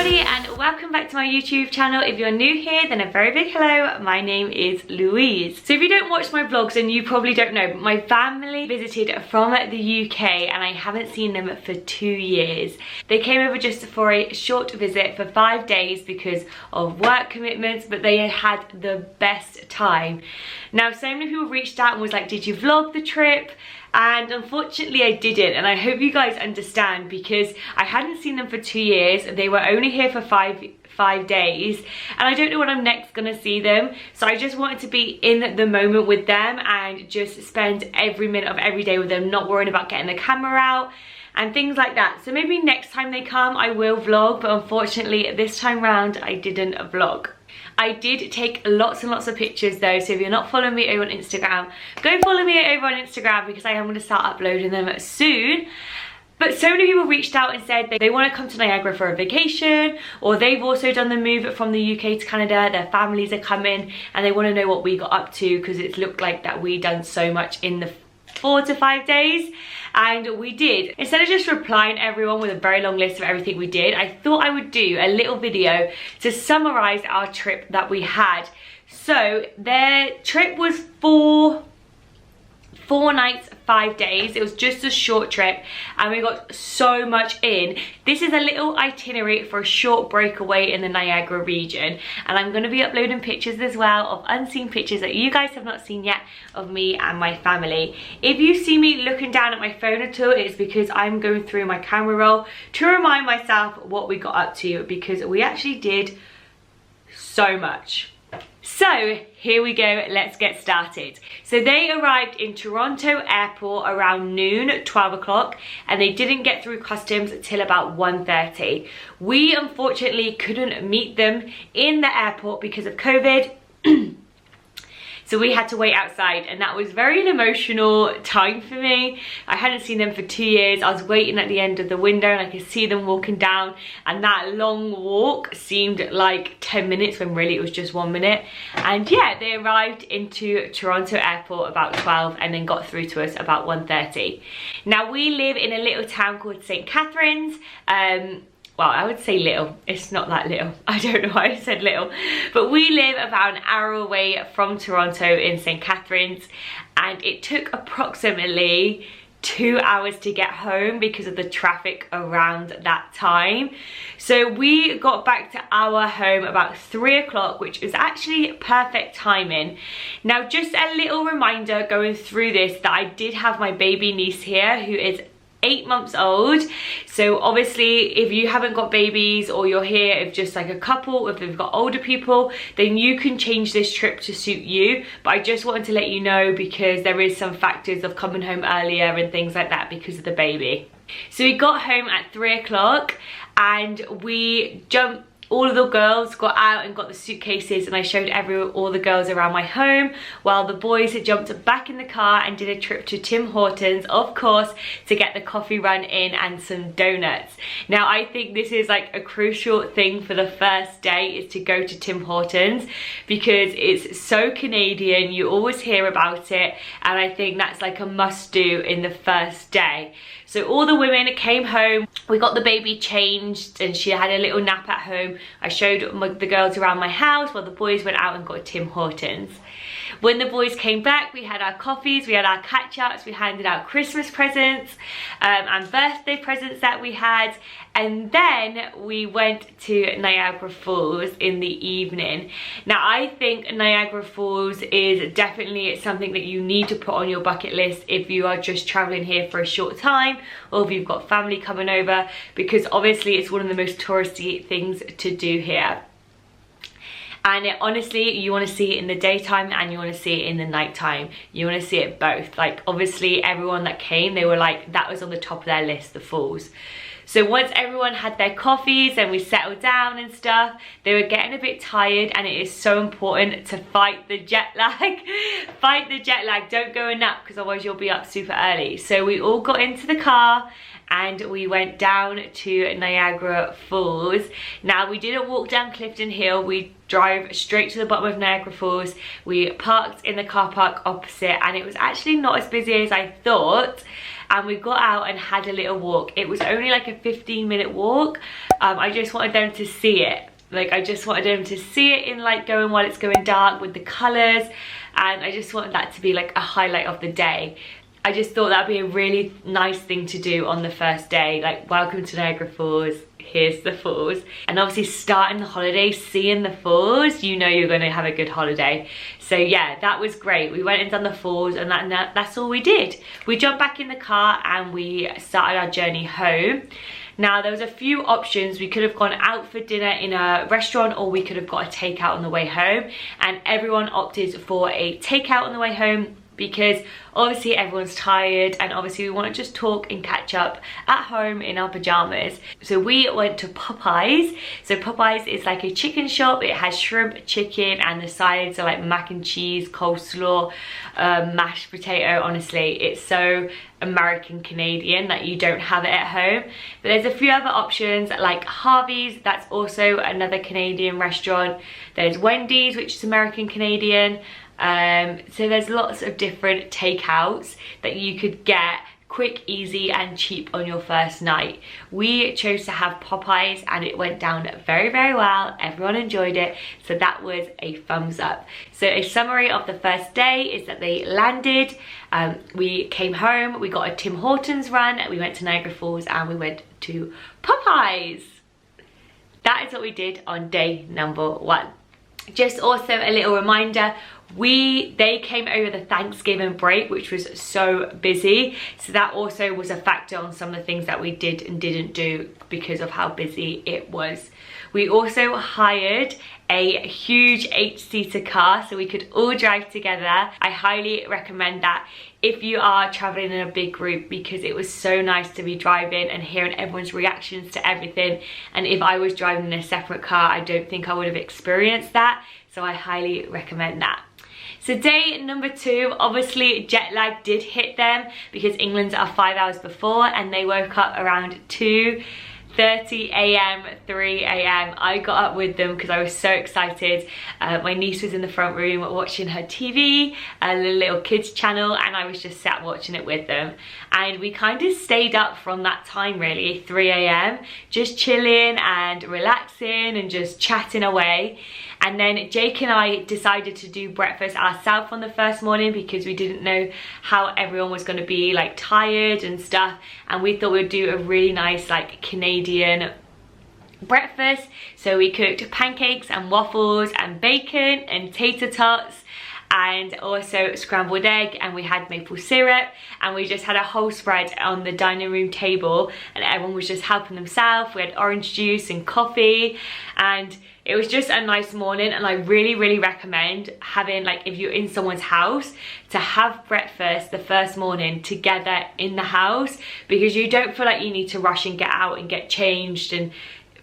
everybody and welcome back to my YouTube channel. If you're new here, then a very big hello. My name is Louise. So if you don't watch my vlogs, then you probably don't know, but my family visited from the UK and I haven't seen them for 2 years. They came over just for a short visit for 5 days because of work commitments, but they had the best time. Now, so many people reached out and was like, did you vlog the trip? And unfortunately I didn't, and I hope you guys understand because I hadn't seen them for 2 years. They were only here for five days and I don't know when I'm next gonna see them, so I just wanted to be in the moment with them and just spend every minute of every day with them, not worrying about getting the camera out and things like that. So maybe next time they come I will vlog, but unfortunately this time round I didn't vlog. I did take lots and lots of pictures though, so if you're not following me over on Instagram, go follow me over on Instagram because I am going to start uploading them soon. But so many people reached out and said they want to come to Niagara for a vacation, or they've also done the move from the UK to Canada, their families are coming and they want to know what we got up to because it looked like that we done so much in the 4 to 5 days, and we did. Instead of just replying everyone with a very long list of everything we did, I thought I would do a little video to summarize our trip that we had. So their trip was 4 nights, 5 days. It was just a short trip and we got so much in. This is a little itinerary for a short breakaway in the Niagara region, and I'm going to be uploading pictures as well of unseen pictures that you guys have not seen yet of me and my family. If you see me looking down at my phone at all, it's because I'm going through my camera roll to remind myself what we got up to, because we actually did so much. So here we go, let's get started. So they arrived in Toronto airport around noon, 12 o'clock, and they didn't get through customs till about 1:30. We unfortunately couldn't meet them in the airport because of COVID. So we had to wait outside, and that was very an emotional time for me. I hadn't seen them for 2 years. I was waiting at the end of the window and I could see them walking down, and that long walk seemed like 10 minutes when really it was just 1 minute. And yeah, they arrived into Toronto airport about 12 and then got through to us about 1:30. Now we live in a little town called St. Catharines. Well, I would say little, it's not that little, I don't know why I said little, but we live about an hour away from Toronto in St. Catharines, and it took approximately 2 hours to get home because of the traffic around that time. So we got back to our home about 3 o'clock, which was actually perfect timing. Now, just a little reminder going through this that I did have my baby niece here who is 8 months old. So obviously if you haven't got babies, or you're here if just like a couple, if they've got older people, then you can change this trip to suit you. But I just wanted to let you know because there is some factors of coming home earlier and things like that because of the baby. So we got home at 3 o'clock and we jumped. All of the girls got out and got the suitcases, and I showed all the girls around my home, while the boys had jumped back in the car and did a trip to Tim Hortons, of course, to get the coffee run in and some donuts. Now I think this is like a crucial thing for the first day, is to go to Tim Hortons because it's so Canadian, you always hear about it, and I think that's like a must do in the first day. So all the women came home, we got the baby changed and she had a little nap at home. I showed the girls around my house while the boys went out and got Tim Hortons. When the boys came back, we had our coffees, we had our catch-ups, we handed out Christmas presents and birthday presents that we had, and then we went to Niagara Falls in the evening. Now I think Niagara Falls is definitely something that you need to put on your bucket list if you are just traveling here for a short time, or if you've got family coming over, because obviously it's one of the most touristy things to do here. And honestly, you want to see it in the daytime and you want to see it in the nighttime. You want to see it both. Like obviously everyone that came, they were like, that was on the top of their list, the falls. So once everyone had their coffees and we settled down and stuff, they were getting a bit tired, and it is so important to fight the jet lag. Fight the jet lag, don't go a nap because otherwise you'll be up super early. So we all got into the car and we went down to Niagara Falls. Now we didn't walk down Clifton Hill, we drove straight to the bottom of Niagara Falls. We parked in the car park opposite, and it was actually not as busy as I thought. And we got out and had a little walk. It was only like a 15-minute walk. I just wanted them to see it. Like, I just wanted them to see it in like going while it's going dark with the colours, and I just wanted that to be like a highlight of the day. I just thought that'd be a really nice thing to do on the first day, like welcome to Niagara Falls, here's the falls. And obviously starting the holiday, seeing the falls, you know you're going to have a good holiday. So yeah, that was great. We went and done the falls, and that's all we did. We jumped back in the car and we started our journey home. Now there was a few options. We could have gone out for dinner in a restaurant, or we could have got a takeout on the way home, and everyone opted for a takeout on the way home because obviously everyone's tired, and obviously we want to just talk and catch up at home in our pajamas. So we went to Popeyes. So Popeyes is like a chicken shop. It has shrimp, chicken, and the sides are like mac and cheese, coleslaw, mashed potato. Honestly, it's so American Canadian that you don't have it at home. But there's a few other options like Harvey's, that's also another Canadian restaurant. There's Wendy's, which is American Canadian. So there's lots of different takeouts that you could get quick, easy and cheap on your first night. We chose to have Popeyes and it went down very, very well. Everyone enjoyed it, so that was a thumbs up. So a summary of the first day is that they landed, we came home, we got a Tim Hortons run, we went to Niagara Falls, and we went to Popeyes. That is what we did on day number 1. Just also a little reminder, they came over the Thanksgiving break, which was so busy, so that also was a factor on some of the things that we did and didn't do because of how busy it was. We also hired a huge 8-seater car so we could all drive together. I highly recommend that if you are traveling in a big group, because it was so nice to be driving and hearing everyone's reactions to everything. And if I was driving in a separate car, I don't think I would have experienced that, so I highly recommend that. So day number 2, obviously jet lag did hit them because England's are 5 hours before, and they woke up around 2:30 a.m, 3 a.m. I got up with them because I was so excited. My niece was in the front room watching her TV, a little kids channel, and I was just sat watching it with them. And we kind of stayed up from that time, really, 3 a.m, just chilling and relaxing and just chatting away. And then Jake and I decided to do breakfast ourselves on the first morning because we didn't know how everyone was going to be like tired and stuff, and we thought we'd do a really nice like Canadian breakfast. So we cooked pancakes and waffles and bacon and tater tots and also scrambled egg, and we had maple syrup, and we just had a whole spread on the dining room table, and everyone was just helping themselves. We had orange juice and coffee, and it was just a nice morning. And I really, really recommend having, like, if you're in someone's house, to have breakfast the first morning together in the house, because you don't feel like you need to rush and get out and get changed and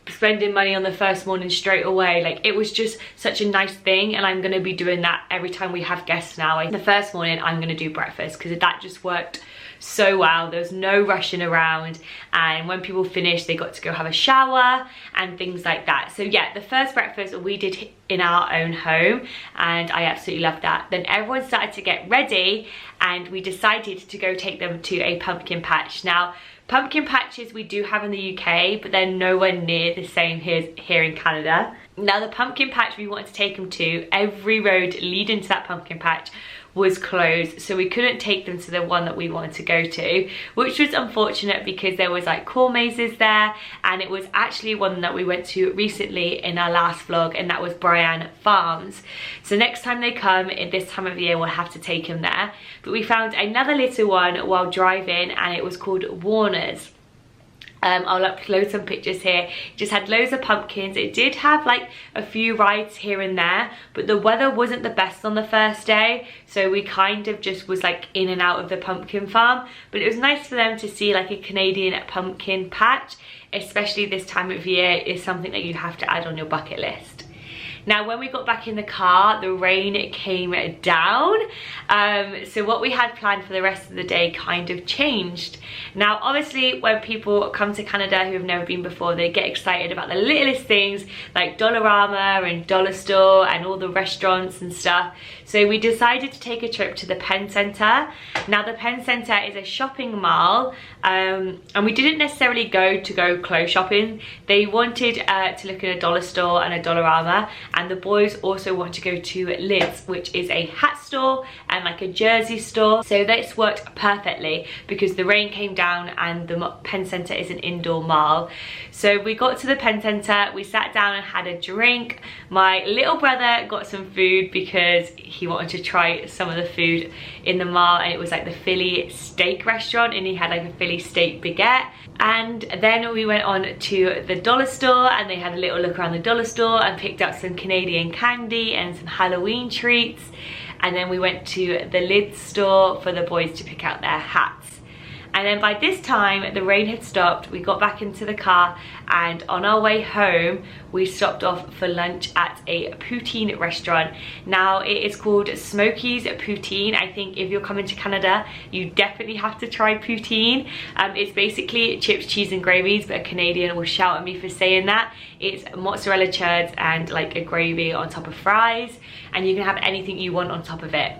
spending money on the first morning straight away. Like, it was just such a nice thing, and I'm going to be doing that every time we have guests now. The first morning I'm going to do breakfast because that just worked so well. There was no rushing around, and when people finished they got to go have a shower and things like that. So yeah, the first breakfast we did in our own home, and I absolutely loved that. Then everyone started to get ready, and we decided to go take them to a pumpkin patch. Now, pumpkin patches we do have in the UK, but they're nowhere near the same here in Canada. Now, the pumpkin patch we wanted to take them to, every road leading to that pumpkin patch was closed, so we couldn't take them to the one that we wanted to go to, which was unfortunate because there was like corn mazes there, and it was actually one that we went to recently in our last vlog, and that was Brian Farms. So next time they come in this time of year, we'll have to take them there. But we found another little one while driving, and it was called Warner's. I'll upload some pictures here. It just had loads of pumpkins. It did have like a few rides here and there, but the weather wasn't the best on the first day, so we kind of just was like in and out of the pumpkin farm. But it was nice for them to see like a Canadian pumpkin patch, especially this time of year, is something that you have to add on your bucket list. Now when we got back in the car, the rain came down, so what we had planned for the rest of the day kind of changed. Now obviously when people come to Canada who have never been before, they get excited about the littlest things like Dollarama and Dollar Store and all the restaurants and stuff. So we decided to take a trip to the Penn Centre. Now the Penn Centre is a shopping mall, and we didn't necessarily go clothes shopping. They wanted to look at a Dollar Store and a Dollarama, and the boys also want to go to Lids, which is a hat store and like a jersey store. So this worked perfectly because the rain came down and the Penn Centre is an indoor mall. So we got to the Penn Centre, we sat down and had a drink. My little brother got some food because he wanted to try some of the food in the mall, and it was like the Philly steak restaurant, and he had like a Philly steak baguette. And then we went on to the Dollar Store, and they had a little look around the Dollar Store and picked up some Canadian candy and some Halloween treats. And then we went to the Lids store for the boys to pick out their hats. And then by this time the rain had stopped, we got back into the car, and on our way home we stopped off for lunch at a poutine restaurant. Now it is called Smokey's Poutine. I think if you're coming to Canada you definitely have to try poutine. It's basically chips, cheese and gravies, but a Canadian will shout at me for saying that. It's mozzarella churds and like a gravy on top of fries, and you can have anything you want on top of it.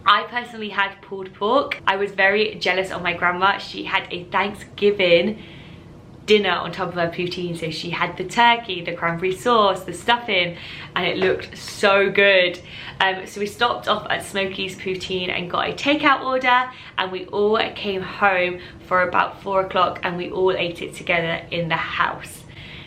I personally had pulled pork. I was very jealous of my grandma. She had a Thanksgiving dinner on top of her poutine. So she had the turkey, the cranberry sauce, the stuffing, and it looked so good. So we stopped off at Smokey's Poutine and got a takeout order, and we all came home for about 4 o'clock, and we all ate it together in the house.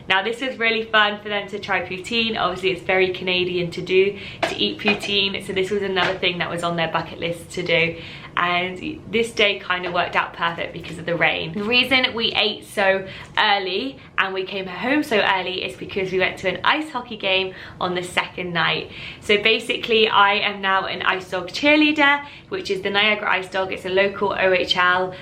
Now this was really fun for them to try poutine. Obviously it's very Canadian to do, to eat poutine, so this was another thing that was on their bucket list to do. And this day kind of worked out perfect because of the rain. The reason we ate so early and we came home so early is because we went to an ice hockey game on the second night. So basically I am now an Ice Dog cheerleader, which is the Niagara Ice Dog. It's a local OHL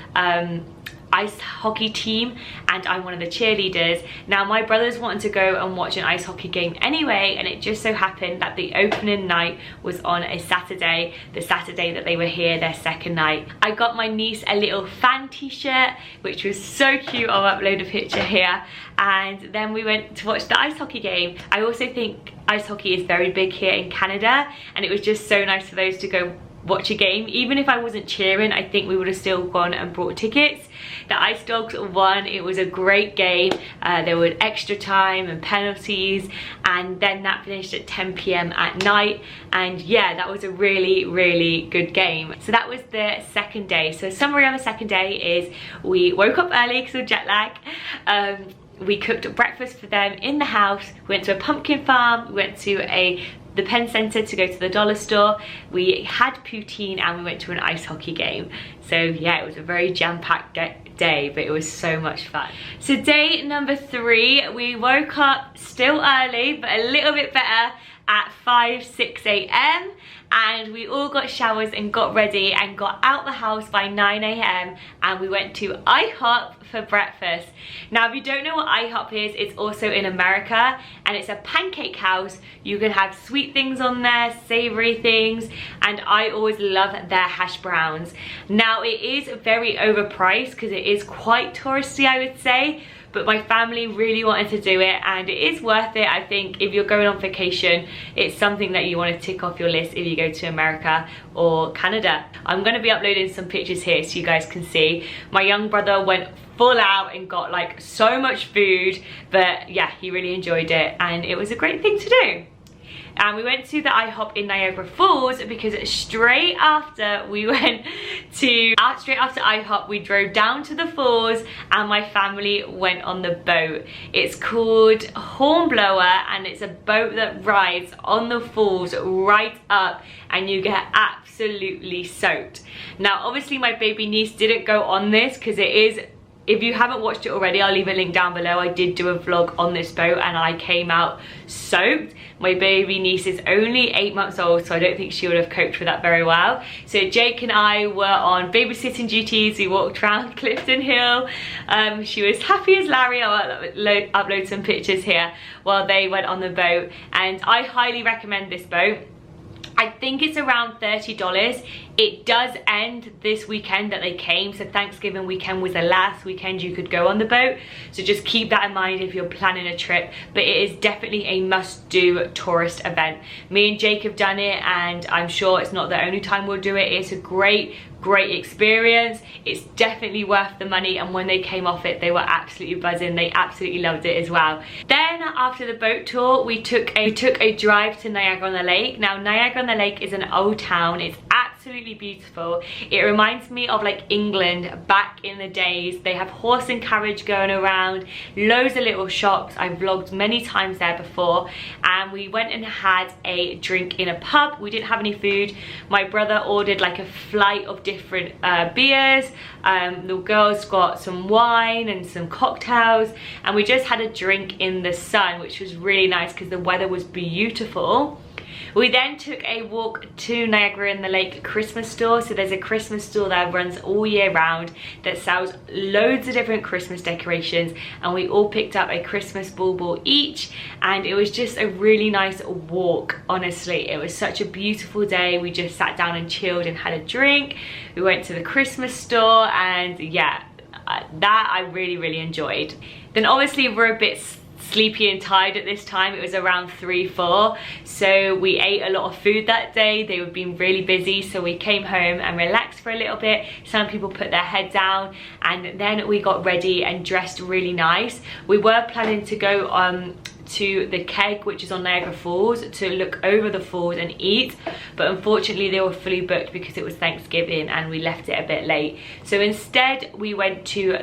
ice hockey team, and I'm one of the cheerleaders. Now my brothers wanted to go and watch an ice hockey game anyway, and it just so happened that the opening night was on a Saturday, the Saturday that they were here, their second night. I got my niece a little fan t-shirt, which was so cute. I'll upload a picture here. And then we went to watch the ice hockey game. I also think ice hockey is very big here in Canada, and it was just so nice for those to go watch a game. Even if I wasn't cheering, I think we would have still gone and brought tickets. The Ice Dogs won. It was a great game. There were extra time and penalties, and then that finished at 10 p.m. at night, and yeah, that was a really good game. So that was the second day. So summary on the second day is we woke up early because of jet lag. We cooked breakfast for them in the house. We went to a pumpkin farm. We went to the Penn Centre to go to the Dollar Store. We had poutine, and we went to an ice hockey game. So yeah, it was a very jam-packed day, but it was so much fun. So day number 3, we woke up still early, but a little bit better, at 5-6 a.m. and we all got showers and got ready and got out the house by 9 a.m. and we went to IHOP for breakfast. Now if you don't know what IHOP is, it's also in America, and it's a pancake house. You can have sweet things on there, savory things, and I always love their hash browns. Now it is very overpriced because it is quite touristy, I would say, but my family really wanted to do it, and it is worth it. I think if you're going on vacation, it's something that you want to tick off your list if you go to America or Canada. I'm going to be uploading some pictures here so you guys can see. My young brother went full out and got like so much food, but yeah, he really enjoyed it and it was a great thing to do. And we went to the IHOP in Niagara Falls because straight after IHOP, we drove down to the falls and my family went on the boat. It's called Hornblower, and it's a boat that rides on the falls right up, and you get absolutely soaked. Now obviously my baby niece didn't go on this because it if you haven't watched it already, I'll leave a link down below. I did do a vlog on this boat and I came out soaked. My baby niece is only 8 months old, so I don't think she would have coped with that very well. So Jake and I were on babysitting duties. We walked around Clifton Hill. She was happy as Larry. I'll upload some pictures here while they went on the boat. And I highly recommend this boat. I think it's around $30. It does end this weekend that they came, so Thanksgiving weekend was the last weekend you could go on the boat, so just keep that in mind if you're planning a trip. But it is definitely a must-do tourist event. Me and Jake have done it, and I'm sure it's not the only time we'll do it. It's a great experience. It's definitely worth the money, and when they came off it, they were absolutely buzzing. They absolutely loved it as well. Then after the boat tour, we took a drive to Niagara-on-the-Lake. Now Niagara-on-the-Lake is an old town. It's absolutely beautiful. It reminds me of like England back in the days. They have horse and carriage going around, loads of little shops. I've vlogged many times there before, and we went and had a drink in a pub. We didn't have any food. My brother ordered like a flight of different beers. The girls got some wine and some cocktails, and we just had a drink in the sun, which was really nice because the weather was beautiful. We then took a walk to Niagara-on-the-Lake Christmas store. So there's a Christmas store that runs all year round that sells loads of different Christmas decorations, and we all picked up a Christmas bauble each, and it was just a really nice walk. Honestly, it was such a beautiful day. We just sat down and chilled and had a drink. We went to the Christmas store, and yeah, that I really enjoyed. Then obviously we're a bit sleepy and tired at this time. It was around 3-4, so we ate a lot of food that day. They were being really busy, so we came home and relaxed for a little bit. Some people put their head down, and then we got ready and dressed really nice. We were planning to go to the Keg, which is on Niagara Falls, to look over the falls and eat, but unfortunately they were fully booked because it was Thanksgiving and we left it a bit late. So instead we went to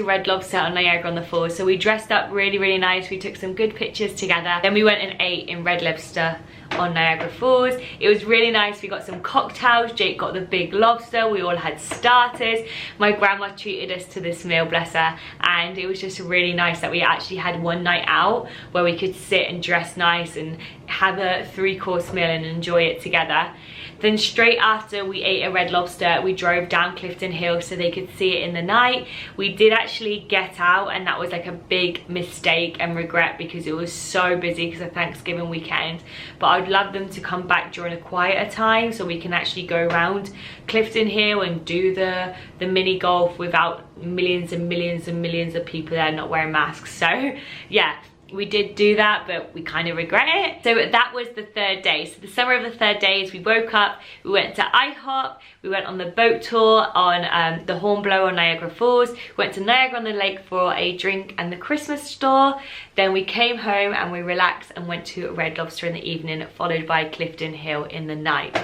Red Lobster on Niagara on the Falls. So we dressed up really nice. We took some good pictures together. Then we went and ate in Red Lobster on Niagara Falls. It was really nice. We got some cocktails. Jake got the big lobster. We all had starters. My grandma treated us to this meal, bless her, and it was just really nice that we actually had one night out where we could sit and dress nice and have a 3-course meal and enjoy it together. Then straight after we ate a Red Lobster, we drove down Clifton Hill so they could see it in the night. We did actually get out, and that was like a big mistake and regret because it was so busy because of Thanksgiving weekend. But I'd love them to come back during a quieter time so we can actually go around Clifton Hill and do the mini golf without millions and millions of people there not wearing masks. So yeah, we did do that, but we kind of regret it. So that was the third day. So the summer of the third day is we woke up, we went to IHOP, we went on the boat tour on the Hornblower on Niagara Falls, went to Niagara-on-the-Lake for a drink and the Christmas store. Then we came home and we relaxed and went to Red Lobster in the evening, followed by Clifton Hill in the night.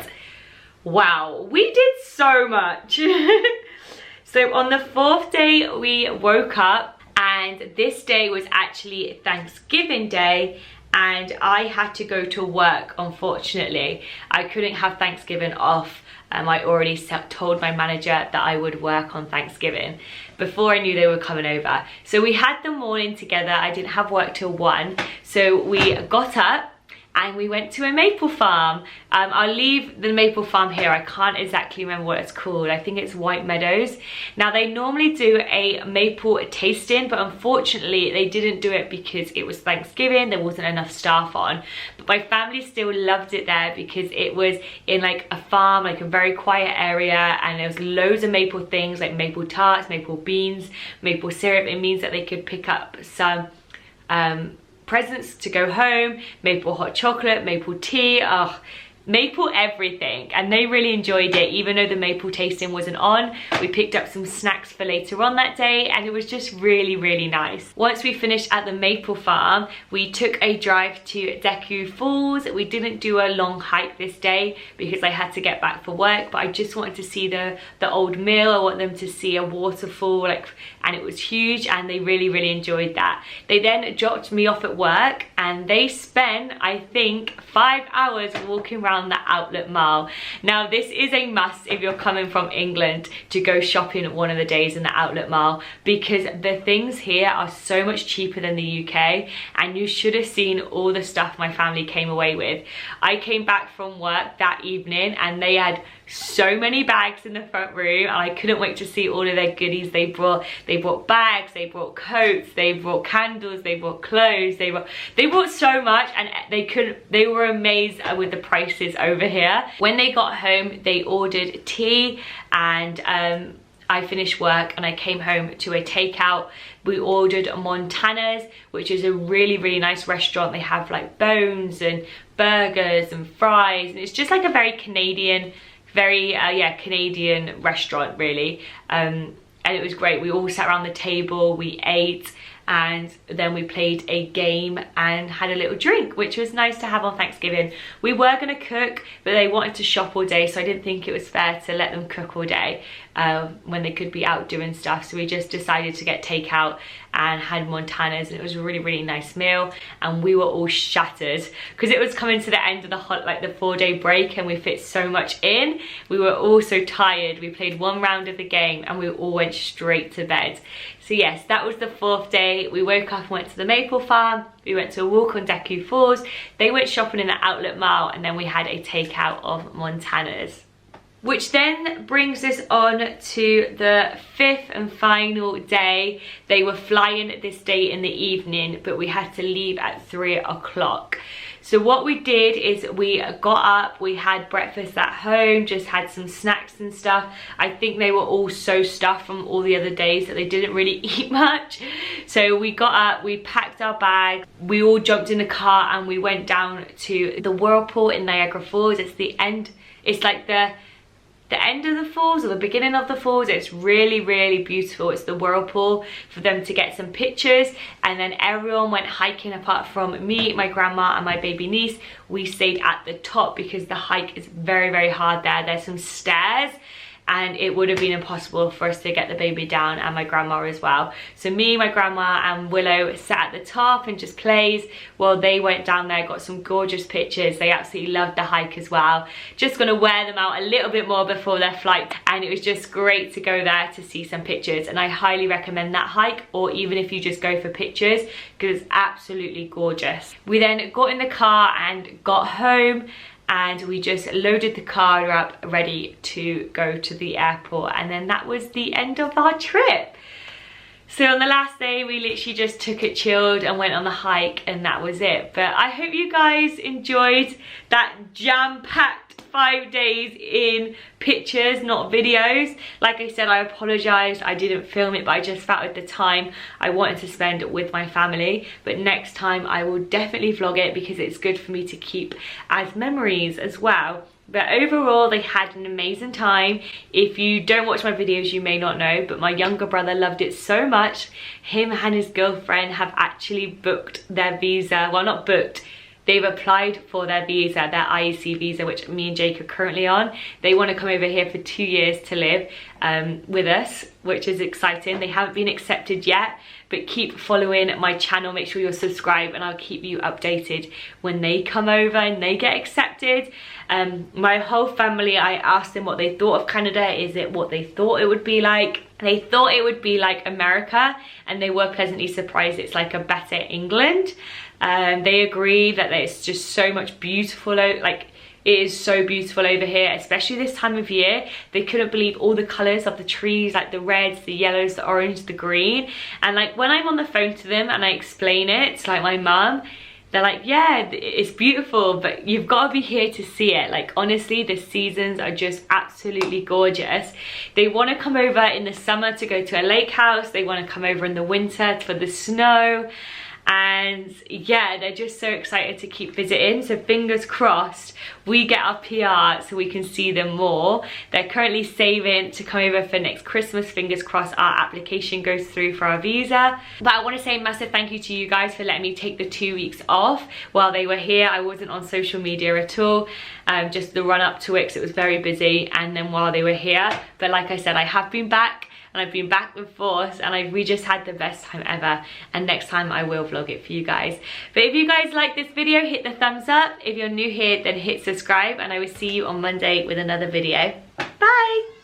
Wow, we did so much. So on the fourth day we woke up, and this day was actually Thanksgiving Day, and I had to go to work. Unfortunately, I couldn't have Thanksgiving off. I already told my manager that I would work on Thanksgiving before I knew they were coming over. So we had the morning together. I didn't have work till 1, so we got up and we went to a maple farm. I'll leave the maple farm here. I can't exactly remember what it's called. I think it's White Meadows. Now they normally do a maple tasting, but unfortunately they didn't do it because it was Thanksgiving. There wasn't enough staff on. But my family still loved it there because it was in like a farm, like a very quiet area, and there was loads of maple things like maple tarts, maple beans, maple syrup. It means that they could pick up some presents to go home, maple hot chocolate, maple tea, maple everything, and they really enjoyed it. Even though the maple tasting wasn't on, we picked up some snacks for later on that day, and it was just really nice. Once we finished at the maple farm, we took a drive to Niagara Falls. We didn't do a long hike this day because I had to get back for work, but I just wanted to see the old mill. I want them to see a waterfall, and it was huge, and they really enjoyed that. They then dropped me off at work, and they spent, I think, 5 hours walking around around the outlet mall. Now this is a must if you're coming from England to go shopping one of the days in the outlet mall, because the things here are so much cheaper than the UK, and you should have seen all the stuff my family came away with. I came back from work that evening and they had so many bags in the front room, and I couldn't wait to see all of their goodies they brought. They brought bags, they brought coats, they brought candles, they brought clothes, they brought so much, and they were amazed with the prices over here. When they got home, they ordered tea, and I finished work and I came home to a takeout. We ordered Montana's, which is a really nice restaurant. They have like bones and burgers and fries, and it's just like a very Canadian, Canadian restaurant really. And it was great. We all sat around the table, we ate, and then we played a game and had a little drink, which was nice to have on Thanksgiving. We were gonna cook, but they wanted to shop all day, so I didn't think it was fair to let them cook all day when they could be out doing stuff. So we just decided to get takeout and had Montana's, and it was a really nice meal. And we were all shattered because it was coming to the end of the 4-day break, and we fit so much in. We were all so tired. We played one round of the game and we all went straight to bed. So yes, that was the 4th day. We woke up and went to the maple farm. We went to a walk on Niagara Falls. They went shopping in the outlet mall, and then we had a takeout of Montana's. Which then brings us on to the 5th and final day. They were flying this day in the evening, but we had to leave at 3 o'clock. So what we did is we got up, we had breakfast at home, just had some snacks and stuff. I think they were all so stuffed from all the other days that they didn't really eat much. So we got up, we packed our bags, we all jumped in the car and we went down to the whirlpool in Niagara Falls. It's the end, it's like the end of the falls or the beginning of the falls. It's really beautiful. It's the whirlpool for them to get some pictures, and then everyone went hiking apart from me, my grandma and my baby niece. We stayed at the top because the hike is very hard there. There's some stairs and it would have been impossible for us to get the baby down, and my grandma as well. So me, my grandma and Willow sat at the top and just plays while they went down there, got some gorgeous pictures. They absolutely loved the hike as well. Just gonna wear them out a little bit more before their flight, and it was just great to go there to see some pictures, and I highly recommend that hike, or even if you just go for pictures, because it's absolutely gorgeous. We then got in the car and got home, and we just loaded the car up ready to go to the airport, and then that was the end of our trip. So on the last day we literally just took it chilled and went on the hike, and that was it. But I hope you guys enjoyed that jam-packed 5 days in pictures, not videos. Like I said, I apologized, I didn't film it, but I just felt at the time I wanted to spend it with my family. But next time I will definitely vlog it, because it's good for me to keep as memories as well. But overall, they had an amazing time. If you don't watch my videos, you may not know, but my younger brother loved it so much. Him and his girlfriend have actually booked their visa. Well, not booked. They've applied for their visa, their IEC visa, which me and Jake are currently on. They want to come over here for 2 years to live with us, which is exciting. They haven't been accepted yet, but keep following my channel. Make sure you're subscribed, and I'll keep you updated when they come over and they get accepted. My whole family, I asked them what they thought of Canada. Is it what they thought it would be like? They thought it would be like America, and they were pleasantly surprised it's like a better England. They agree that it's just so much beautiful, like it is so beautiful over here, especially this time of year. They couldn't believe all the colours of the trees, like the reds, the yellows, the orange, the green. And like when I'm on the phone to them and I explain it to like my mum, they're like, yeah, it's beautiful, but you've got to be here to see it. Like honestly, the seasons are just absolutely gorgeous. They want to come over in the summer to go to a lake house. They want to come over in the winter for the snow. And yeah, they're just so excited to keep visiting. So fingers crossed we get our PR so we can see them more. They're currently saving to come over for next Christmas. Fingers crossed our application goes through for our visa. But I want to say a massive thank you to you guys for letting me take the 2 weeks off while they were here. I wasn't on social media at all, just the run up to it, because it was very busy, and then while they were here. But like I said, I have been back, and I've been back with force, and we just had the best time ever. And next time I will vlog it for you guys. But if you guys like this video, hit the thumbs up. If you're new here, then hit subscribe. subscribe, and I will see you on Monday with another video. Bye!